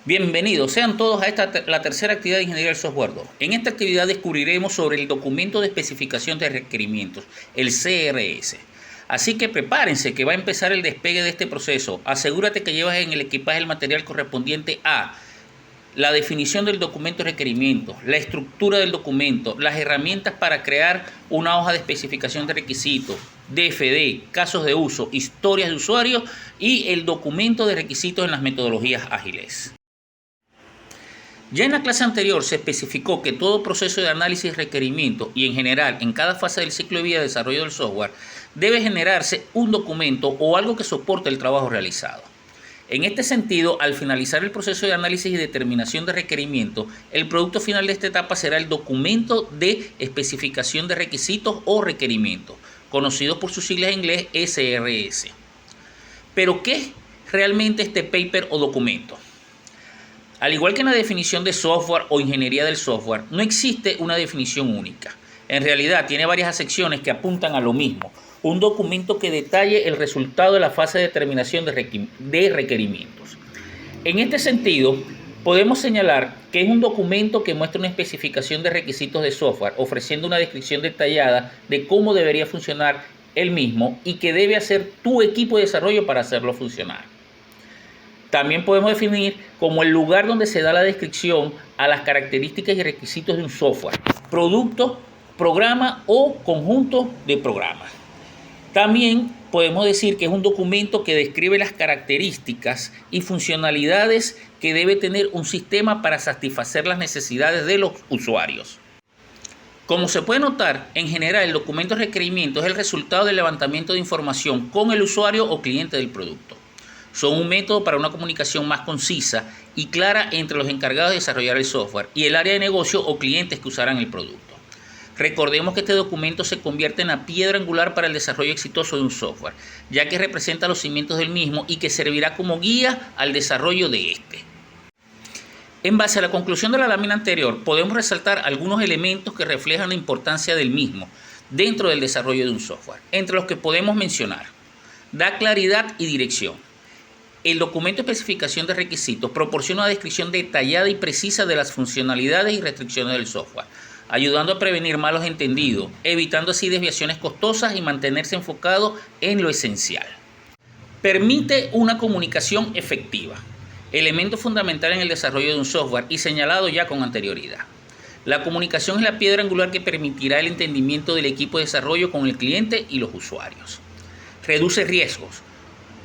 Bienvenidos sean todos a la tercera actividad de Ingeniería del Software 2. En esta actividad descubriremos sobre el documento de especificación de requerimientos, el CRS. Así que prepárense que va a empezar el despegue de este proceso. Asegúrate que llevas en el equipaje el material correspondiente a la definición del documento de requerimientos, la estructura del documento, las herramientas para crear una hoja de especificación de requisitos, DFD, casos de uso, historias de usuarios y el documento de requisitos en las metodologías ágiles. Ya en la clase anterior se especificó que todo proceso de análisis de requerimientos y en general en cada fase del ciclo de vida de desarrollo del software debe generarse un documento o algo que soporte el trabajo realizado. En este sentido, al finalizar el proceso de análisis y determinación de requerimientos, el producto final de esta etapa será el documento de especificación de requisitos o requerimientos, conocidos por sus siglas en inglés SRS. Pero, ¿qué es realmente este paper o documento? Al igual que en la definición de software o ingeniería del software, no existe una definición única. En realidad, tiene varias secciones que apuntan a lo mismo. Un documento que detalle el resultado de la fase de determinación de requerimientos. En este sentido, podemos señalar que es un documento que muestra una especificación de requisitos de software, ofreciendo una descripción detallada de cómo debería funcionar el mismo y que debe hacer tu equipo de desarrollo para hacerlo funcionar. También podemos definir como el lugar donde se da la descripción a las características y requisitos de un software, producto, programa o conjunto de programas. También podemos decir que es un documento que describe las características y funcionalidades que debe tener un sistema para satisfacer las necesidades de los usuarios. Como se puede notar, en general el documento de requerimiento es el resultado del levantamiento de información con el usuario o cliente del producto. Son un método para una comunicación más concisa y clara entre los encargados de desarrollar el software y el área de negocio o clientes que usarán el producto. Recordemos que este documento se convierte en la piedra angular para el desarrollo exitoso de un software, ya que representa los cimientos del mismo y que servirá como guía al desarrollo de este. En base a la conclusión de la lámina anterior, podemos resaltar algunos elementos que reflejan la importancia del mismo dentro del desarrollo de un software, entre los que podemos mencionar: da claridad y dirección. El documento de especificación de requisitos proporciona una descripción detallada y precisa de las funcionalidades y restricciones del software, ayudando a prevenir malos entendidos, evitando así desviaciones costosas y mantenerse enfocado en lo esencial. Permite una comunicación efectiva, elemento fundamental en el desarrollo de un software y señalado ya con anterioridad. La comunicación es la piedra angular que permitirá el entendimiento del equipo de desarrollo con el cliente y los usuarios. Reduce riesgos.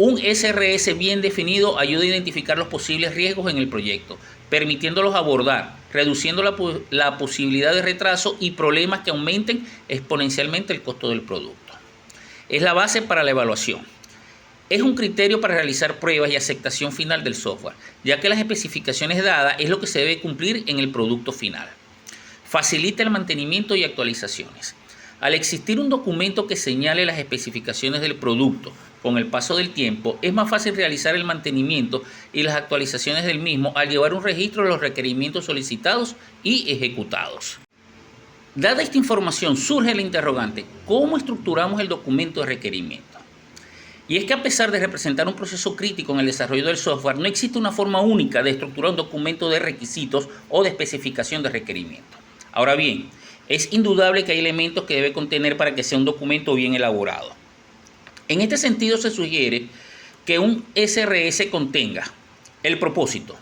Un SRS bien definido ayuda a identificar los posibles riesgos en el proyecto, permitiéndolos abordar, reduciendo la posibilidad de retraso y problemas que aumenten exponencialmente el costo del producto. Es la base para la evaluación. Es un criterio para realizar pruebas y aceptación final del software, ya que las especificaciones dadas es lo que se debe cumplir en el producto final. Facilita el mantenimiento y actualizaciones. Al existir un documento que señale las especificaciones del producto, con el paso del tiempo, es más fácil realizar el mantenimiento y las actualizaciones del mismo al llevar un registro de los requerimientos solicitados y ejecutados. Dada esta información, surge la interrogante: ¿cómo estructuramos el documento de requerimiento? Y es que a pesar de representar un proceso crítico en el desarrollo del software, no existe una forma única de estructurar un documento de requisitos o de especificación de requerimiento. Ahora bien, es indudable que hay elementos que debe contener para que sea un documento bien elaborado. En este sentido, se sugiere que un SRS contenga el propósito.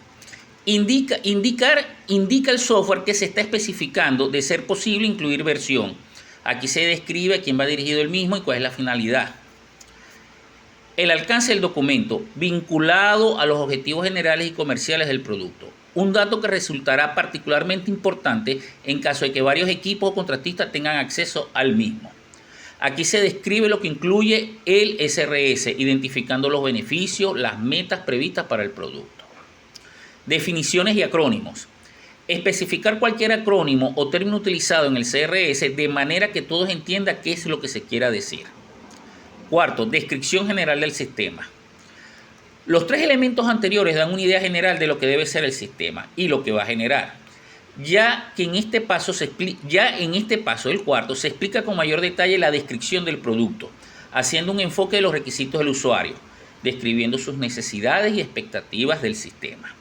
Indica el software que se está especificando, de ser posible incluir versión. Aquí se describe a quién va dirigido el mismo y cuál es la finalidad. El alcance del documento, vinculado a los objetivos generales y comerciales del producto. Un dato que resultará particularmente importante en caso de que varios equipos o contratistas tengan acceso al mismo. Aquí se describe lo que incluye el SRS, identificando los beneficios, las metas previstas para el producto. Definiciones y acrónimos. Especificar cualquier acrónimo o término utilizado en el CRS de manera que todos entiendan qué es lo que se quiera decir. Cuarto, descripción general del sistema. Los tres elementos anteriores dan una idea general de lo que debe ser el sistema y lo que va a generar. Ya en este paso, el cuarto, se explica con mayor detalle la descripción del producto, haciendo un enfoque de los requisitos del usuario, describiendo sus necesidades y expectativas del sistema.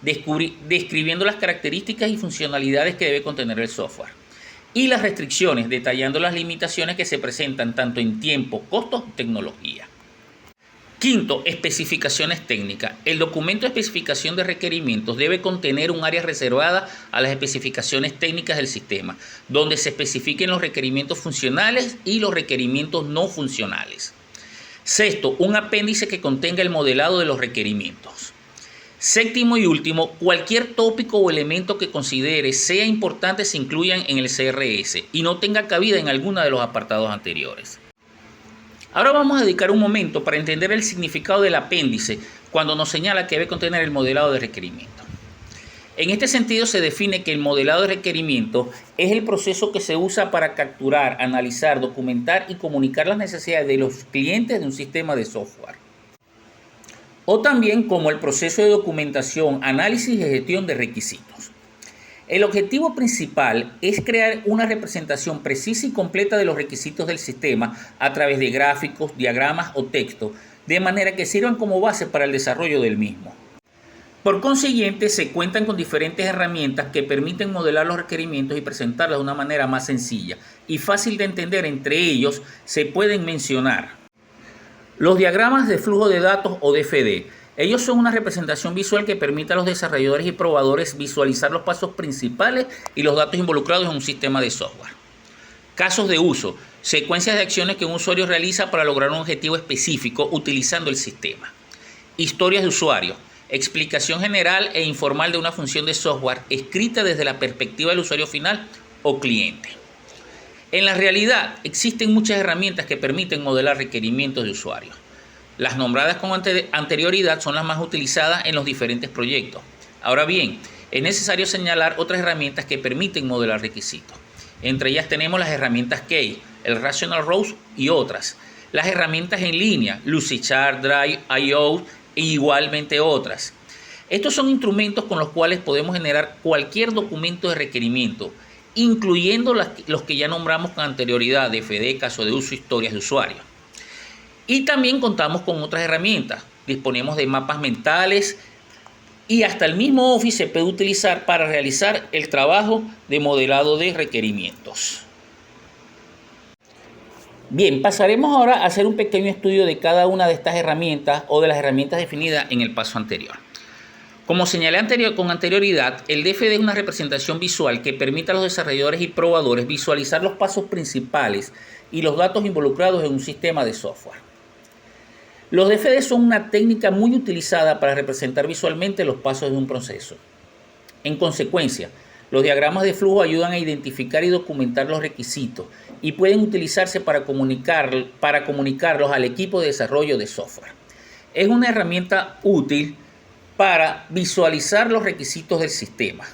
describiendo las características y funcionalidades que debe contener el software. Y las restricciones, detallando las limitaciones que se presentan tanto en tiempo, costos y tecnología. Quinto, especificaciones técnicas. El documento de especificación de requerimientos debe contener un área reservada a las especificaciones técnicas del sistema, donde se especifiquen los requerimientos funcionales y los requerimientos no funcionales. Sexto, un apéndice que contenga el modelado de los requerimientos. Séptimo y último, cualquier tópico o elemento que considere sea importante se incluyan en el CRS y no tenga cabida en alguno de los apartados anteriores. Ahora vamos a dedicar un momento para entender el significado del apéndice cuando nos señala que debe contener el modelado de requerimiento. En este sentido se define que el modelado de requerimiento es el proceso que se usa para capturar, analizar, documentar y comunicar las necesidades de los clientes de un sistema de software. O también como el proceso de documentación, análisis y gestión de requisitos. El objetivo principal es crear una representación precisa y completa de los requisitos del sistema a través de gráficos, diagramas o texto, de manera que sirvan como base para el desarrollo del mismo. Por consiguiente, se cuentan con diferentes herramientas que permiten modelar los requerimientos y presentarlos de una manera más sencilla y fácil de entender. Entre ellos se pueden mencionar los diagramas de flujo de datos o DFD. Ellos son una representación visual que permite a los desarrolladores y probadores visualizar los pasos principales y los datos involucrados en un sistema de software. Casos de uso: secuencias de acciones que un usuario realiza para lograr un objetivo específico utilizando el sistema. Historias de usuario: explicación general e informal de una función de software escrita desde la perspectiva del usuario final o cliente. En la realidad, existen muchas herramientas que permiten modelar requerimientos de usuarios. Las nombradas con anterioridad son las más utilizadas en los diferentes proyectos. Ahora bien, es necesario señalar otras herramientas que permiten modelar requisitos. Entre ellas tenemos las herramientas Key, el Rational Rose y otras. Las herramientas en línea, Lucidchart, Drive, I/O e igualmente otras. Estos son instrumentos con los cuales podemos generar cualquier documento de requerimiento, incluyendo los que ya nombramos con anterioridad, DFD, caso de uso, historias de usuario. Y también contamos con otras herramientas. Disponemos de mapas mentales y hasta el mismo Office se puede utilizar para realizar el trabajo de modelado de requerimientos. Bien, pasaremos ahora a hacer un pequeño estudio de cada una de estas herramientas o de las herramientas definidas en el paso anterior. Como señalé con anterioridad, el DFD es una representación visual que permite a los desarrolladores y probadores visualizar los pasos principales y los datos involucrados en un sistema de software. Los DFD son una técnica muy utilizada para representar visualmente los pasos de un proceso. En consecuencia, los diagramas de flujo ayudan a identificar y documentar los requisitos y pueden utilizarse para comunicarlos al equipo de desarrollo de software. Es una herramienta útil para visualizar los requisitos del sistema.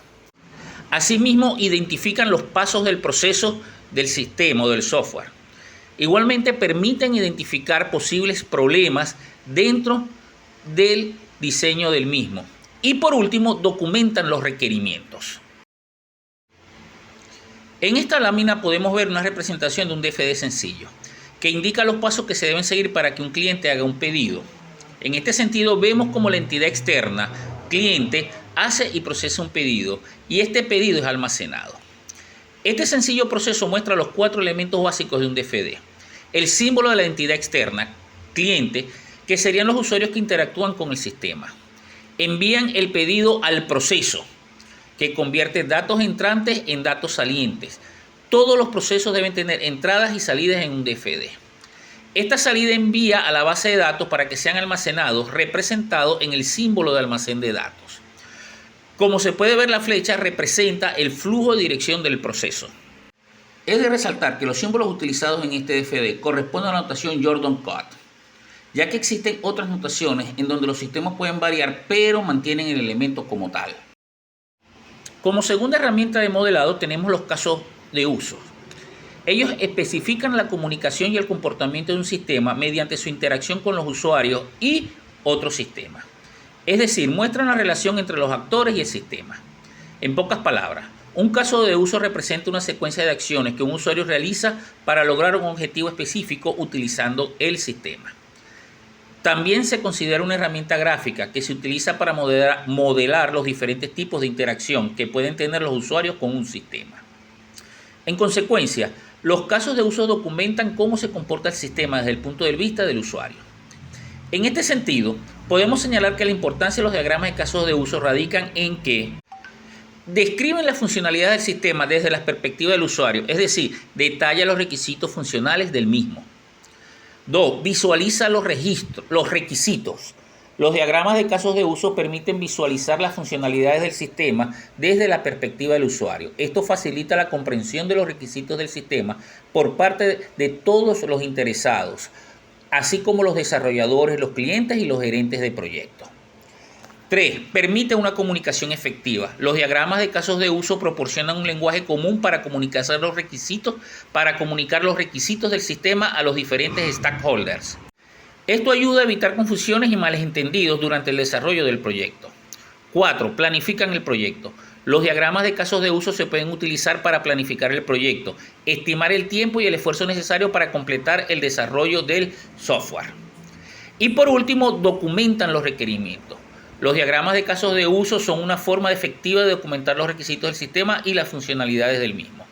Asimismo, identifican los pasos del proceso del sistema o del software. Igualmente, permiten identificar posibles problemas dentro del diseño del mismo. Y por último, documentan los requerimientos. En esta lámina podemos ver una representación de un DFD sencillo, que indica los pasos que se deben seguir para que un cliente haga un pedido. En este sentido, vemos cómo la entidad externa, cliente, hace y procesa un pedido, y este pedido es almacenado. Este sencillo proceso muestra los 4 elementos básicos de un DFD. El símbolo de la entidad externa, cliente, que serían los usuarios que interactúan con el sistema. Envían el pedido al proceso, que convierte datos entrantes en datos salientes. Todos los procesos deben tener entradas y salidas en un DFD. Esta salida envía a la base de datos para que sean almacenados, representados en el símbolo de almacén de datos. Como se puede ver, la flecha representa el flujo de dirección del proceso. Es de resaltar que los símbolos utilizados en este DFD corresponden a la notación Jordan Code, ya que existen otras notaciones en donde los sistemas pueden variar, pero mantienen el elemento como tal. Como segunda herramienta de modelado tenemos los casos de uso. Ellos especifican la comunicación y el comportamiento de un sistema mediante su interacción con los usuarios y otros sistemas. Es decir, muestran la relación entre los actores y el sistema. En pocas palabras, un caso de uso representa una secuencia de acciones que un usuario realiza para lograr un objetivo específico utilizando el sistema. También se considera una herramienta gráfica que se utiliza para modelar los diferentes tipos de interacción que pueden tener los usuarios con un sistema. En consecuencia, los casos de uso documentan cómo se comporta el sistema desde el punto de vista del usuario. En este sentido, podemos señalar que la importancia de los diagramas de casos de uso radican en que describen las funcionalidades del sistema desde la perspectiva del usuario, es decir, detalla los requisitos funcionales del mismo. 2. Visualiza los requisitos. Los diagramas de casos de uso permiten visualizar las funcionalidades del sistema desde la perspectiva del usuario. Esto facilita la comprensión de los requisitos del sistema por parte de todos los interesados, así como los desarrolladores, los clientes y los gerentes de proyectos. 3. Permite una comunicación efectiva. Los diagramas de casos de uso proporcionan un lenguaje común para comunicar los requisitos del sistema a los diferentes stakeholders. Esto ayuda a evitar confusiones y malentendidos durante el desarrollo del proyecto. 4. Planifican el proyecto. Los diagramas de casos de uso se pueden utilizar para planificar el proyecto, estimar el tiempo y el esfuerzo necesario para completar el desarrollo del software. Y por último, documentan los requerimientos. Los diagramas de casos de uso son una forma efectiva de documentar los requisitos del sistema y las funcionalidades del mismo.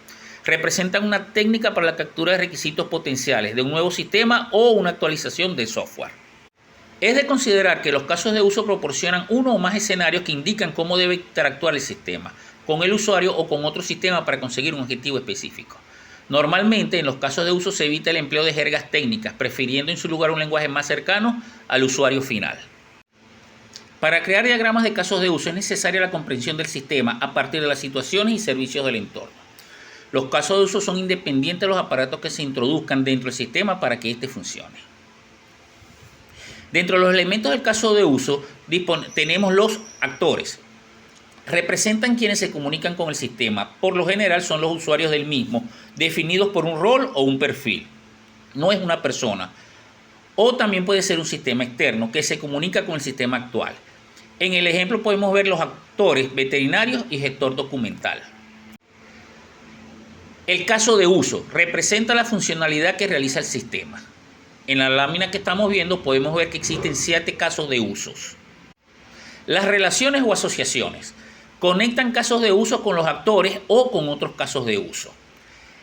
Representan una técnica para la captura de requisitos potenciales de un nuevo sistema o una actualización de software. Es de considerar que los casos de uso proporcionan uno o más escenarios que indican cómo debe interactuar el sistema con el usuario o con otro sistema para conseguir un objetivo específico. Normalmente, en los casos de uso se evita el empleo de jergas técnicas, prefiriendo en su lugar un lenguaje más cercano al usuario final. Para crear diagramas de casos de uso es necesaria la comprensión del sistema a partir de las situaciones y servicios del entorno. Los casos de uso son independientes de los aparatos que se introduzcan dentro del sistema para que éste funcione. Dentro de los elementos del caso de uso tenemos los actores. Representan quienes se comunican con el sistema. Por lo general son los usuarios del mismo, definidos por un rol o un perfil. No es una persona. O también puede ser un sistema externo que se comunica con el sistema actual. En el ejemplo podemos ver los actores veterinarios y gestor documental. El caso de uso representa la funcionalidad que realiza el sistema. En la lámina que estamos viendo podemos ver que existen 7 casos de usos. Las relaciones o asociaciones conectan casos de uso con los actores o con otros casos de uso.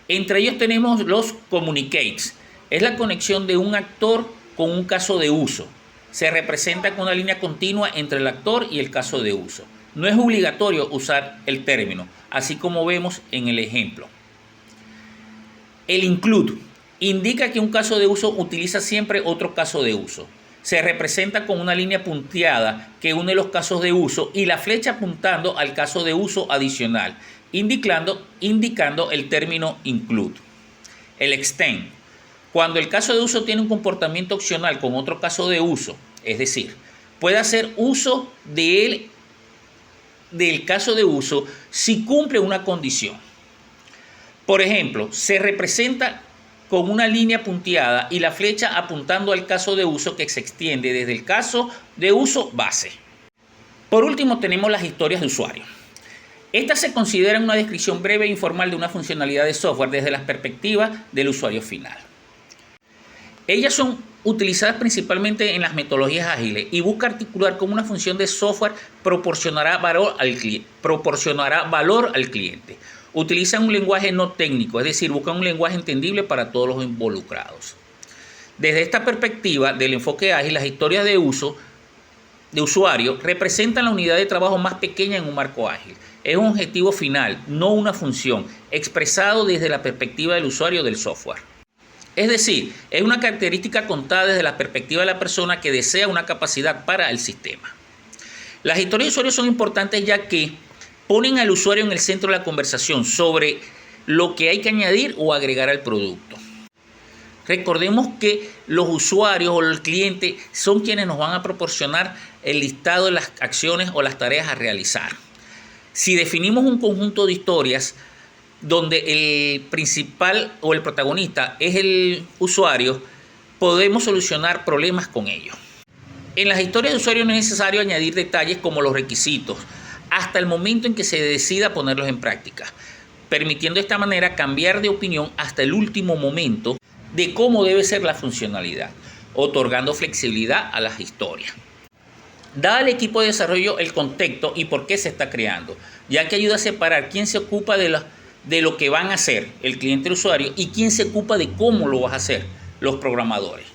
Entre ellos tenemos los communicates. Es la conexión de un actor con un caso de uso. Se representa con una línea continua entre el actor y el caso de uso. No es obligatorio usar el término, así como vemos en el ejemplo. El include indica que un caso de uso utiliza siempre otro caso de uso. Se representa con una línea punteada que une los casos de uso y la flecha apuntando al caso de uso adicional, indicando el término include. El extend. Cuando el caso de uso tiene un comportamiento opcional con otro caso de uso, es decir, puede hacer uso del caso de uso si cumple una condición. Por ejemplo, se representa con una línea punteada y la flecha apuntando al caso de uso que se extiende desde el caso de uso base. Por último, tenemos las historias de usuario. Estas se consideran una descripción breve e informal de una funcionalidad de software desde la perspectiva del usuario final. Ellas son utilizadas principalmente en las metodologías ágiles y busca articular cómo una función de software proporcionará valor al cliente. Utilizan un lenguaje no técnico, es decir, buscan un lenguaje entendible para todos los involucrados. Desde esta perspectiva del enfoque ágil, las historias de usuario representan la unidad de trabajo más pequeña en un marco ágil. Es un objetivo final, no una función, expresado desde la perspectiva del usuario del software. Es decir, es una característica contada desde la perspectiva de la persona que desea una capacidad para el sistema. Las historias de usuario son importantes ya que ponen al usuario en el centro de la conversación sobre lo que hay que añadir o agregar al producto. Recordemos que los usuarios o el cliente son quienes nos van a proporcionar el listado de las acciones o las tareas a realizar. Si definimos un conjunto de historias donde el principal o el protagonista es el usuario, podemos solucionar problemas con ello. En las historias de usuario no es necesario añadir detalles como los requisitos, hasta el momento en que se decida ponerlos en práctica, permitiendo de esta manera cambiar de opinión hasta el último momento de cómo debe ser la funcionalidad. otorgando flexibilidad a las historias. Da al equipo de desarrollo el contexto y por qué se está creando, ya que ayuda a separar quién se ocupa de lo que van a hacer, el cliente o el usuario, y quién se ocupa de cómo lo vas a hacer, los programadores.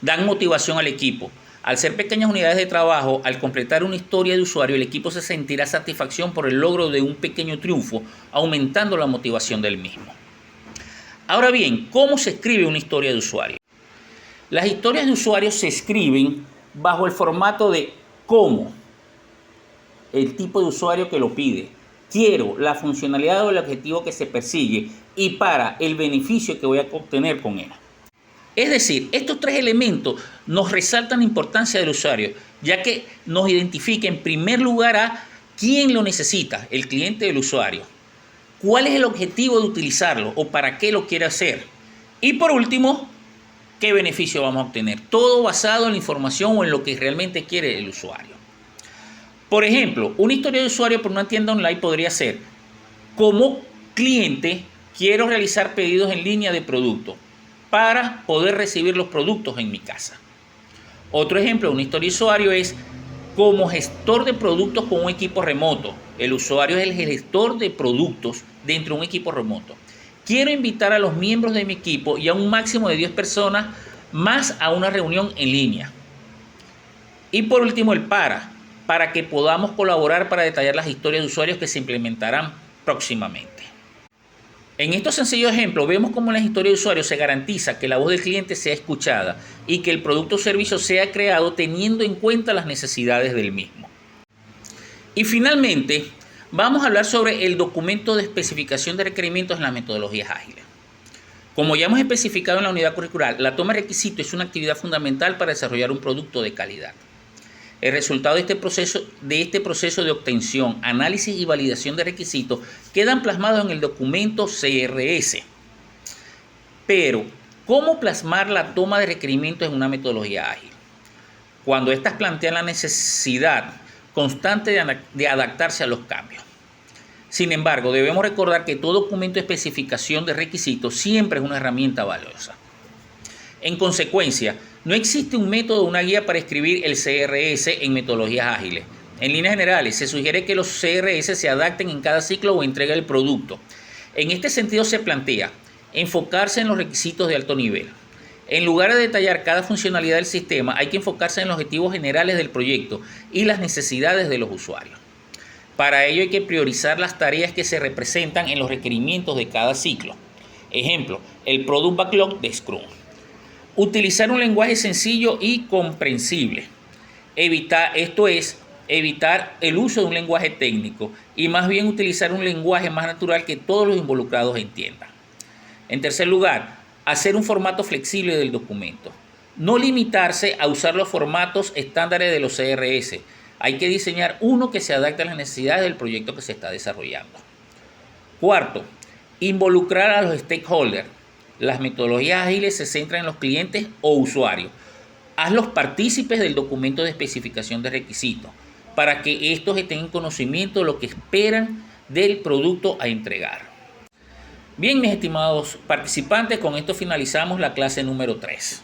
Dan motivación al equipo. Al ser pequeñas unidades de trabajo, al completar una historia de usuario, el equipo se sentirá satisfacción por el logro de un pequeño triunfo, aumentando la motivación del mismo. Ahora bien, ¿cómo se escribe una historia de usuario? Las historias de usuario se escriben bajo el formato de cómo, el tipo de usuario que lo pide, quiero, la funcionalidad o el objetivo que se persigue y para el beneficio que voy a obtener con él. Es decir, estos tres elementos nos resaltan la importancia del usuario, ya que nos identifica en primer lugar a quién lo necesita, el cliente del usuario, cuál es el objetivo de utilizarlo o para qué lo quiere hacer. Y por último, qué beneficio vamos a obtener. Todo basado en la información o en lo que realmente quiere el usuario. Por ejemplo, una historia de usuario por una tienda online podría ser: como cliente, quiero realizar pedidos en línea de productos para poder recibir los productos en mi casa. Otro ejemplo de una historia de usuario es: como gestor de productos con un equipo remoto. El usuario es el gestor de productos dentro de un equipo remoto. Quiero invitar a los miembros de mi equipo y a un máximo de 10 personas más a una reunión en línea. Y por último, el para que podamos colaborar para detallar las historias de usuarios que se implementarán próximamente. En estos sencillos ejemplos vemos cómo en las historias de usuarios se garantiza que la voz del cliente sea escuchada y que el producto o servicio sea creado teniendo en cuenta las necesidades del mismo. Y finalmente, vamos a hablar sobre el documento de especificación de requerimientos en las metodologías ágiles. Como ya hemos especificado en la unidad curricular, la toma de requisitos es una actividad fundamental para desarrollar un producto de calidad. El resultado de este proceso de obtención, análisis y validación de requisitos quedan plasmados en el documento CRS. Pero, ¿cómo plasmar la toma de requerimientos en una metodología ágil? Cuando éstas plantean la necesidad constante de adaptarse a los cambios. Sin embargo, debemos recordar que todo documento de especificación de requisitos siempre es una herramienta valiosa. En consecuencia, no existe un método o una guía para escribir el CRS en metodologías ágiles. En líneas generales, se sugiere que los CRS se adapten en cada ciclo o entrega del producto. En este sentido se plantea enfocarse en los requisitos de alto nivel. En lugar de detallar cada funcionalidad del sistema, hay que enfocarse en los objetivos generales del proyecto y las necesidades de los usuarios. Para ello hay que priorizar las tareas que se representan en los requerimientos de cada ciclo. Ejemplo, el Product Backlog de Scrum. Utilizar un lenguaje sencillo y comprensible. Evitar el uso de un lenguaje técnico y más bien utilizar un lenguaje más natural que todos los involucrados entiendan. En tercer lugar, hacer un formato flexible del documento. No limitarse a usar los formatos estándares de los CRS. Hay que diseñar uno que se adapte a las necesidades del proyecto que se está desarrollando. Cuarto, involucrar a los stakeholders. Las metodologías ágiles se centran en los clientes o usuarios. Hazlos partícipes del documento de especificación de requisitos para que estos estén en conocimiento de lo que esperan del producto a entregar. Bien, mis estimados participantes, con esto finalizamos la clase número 3.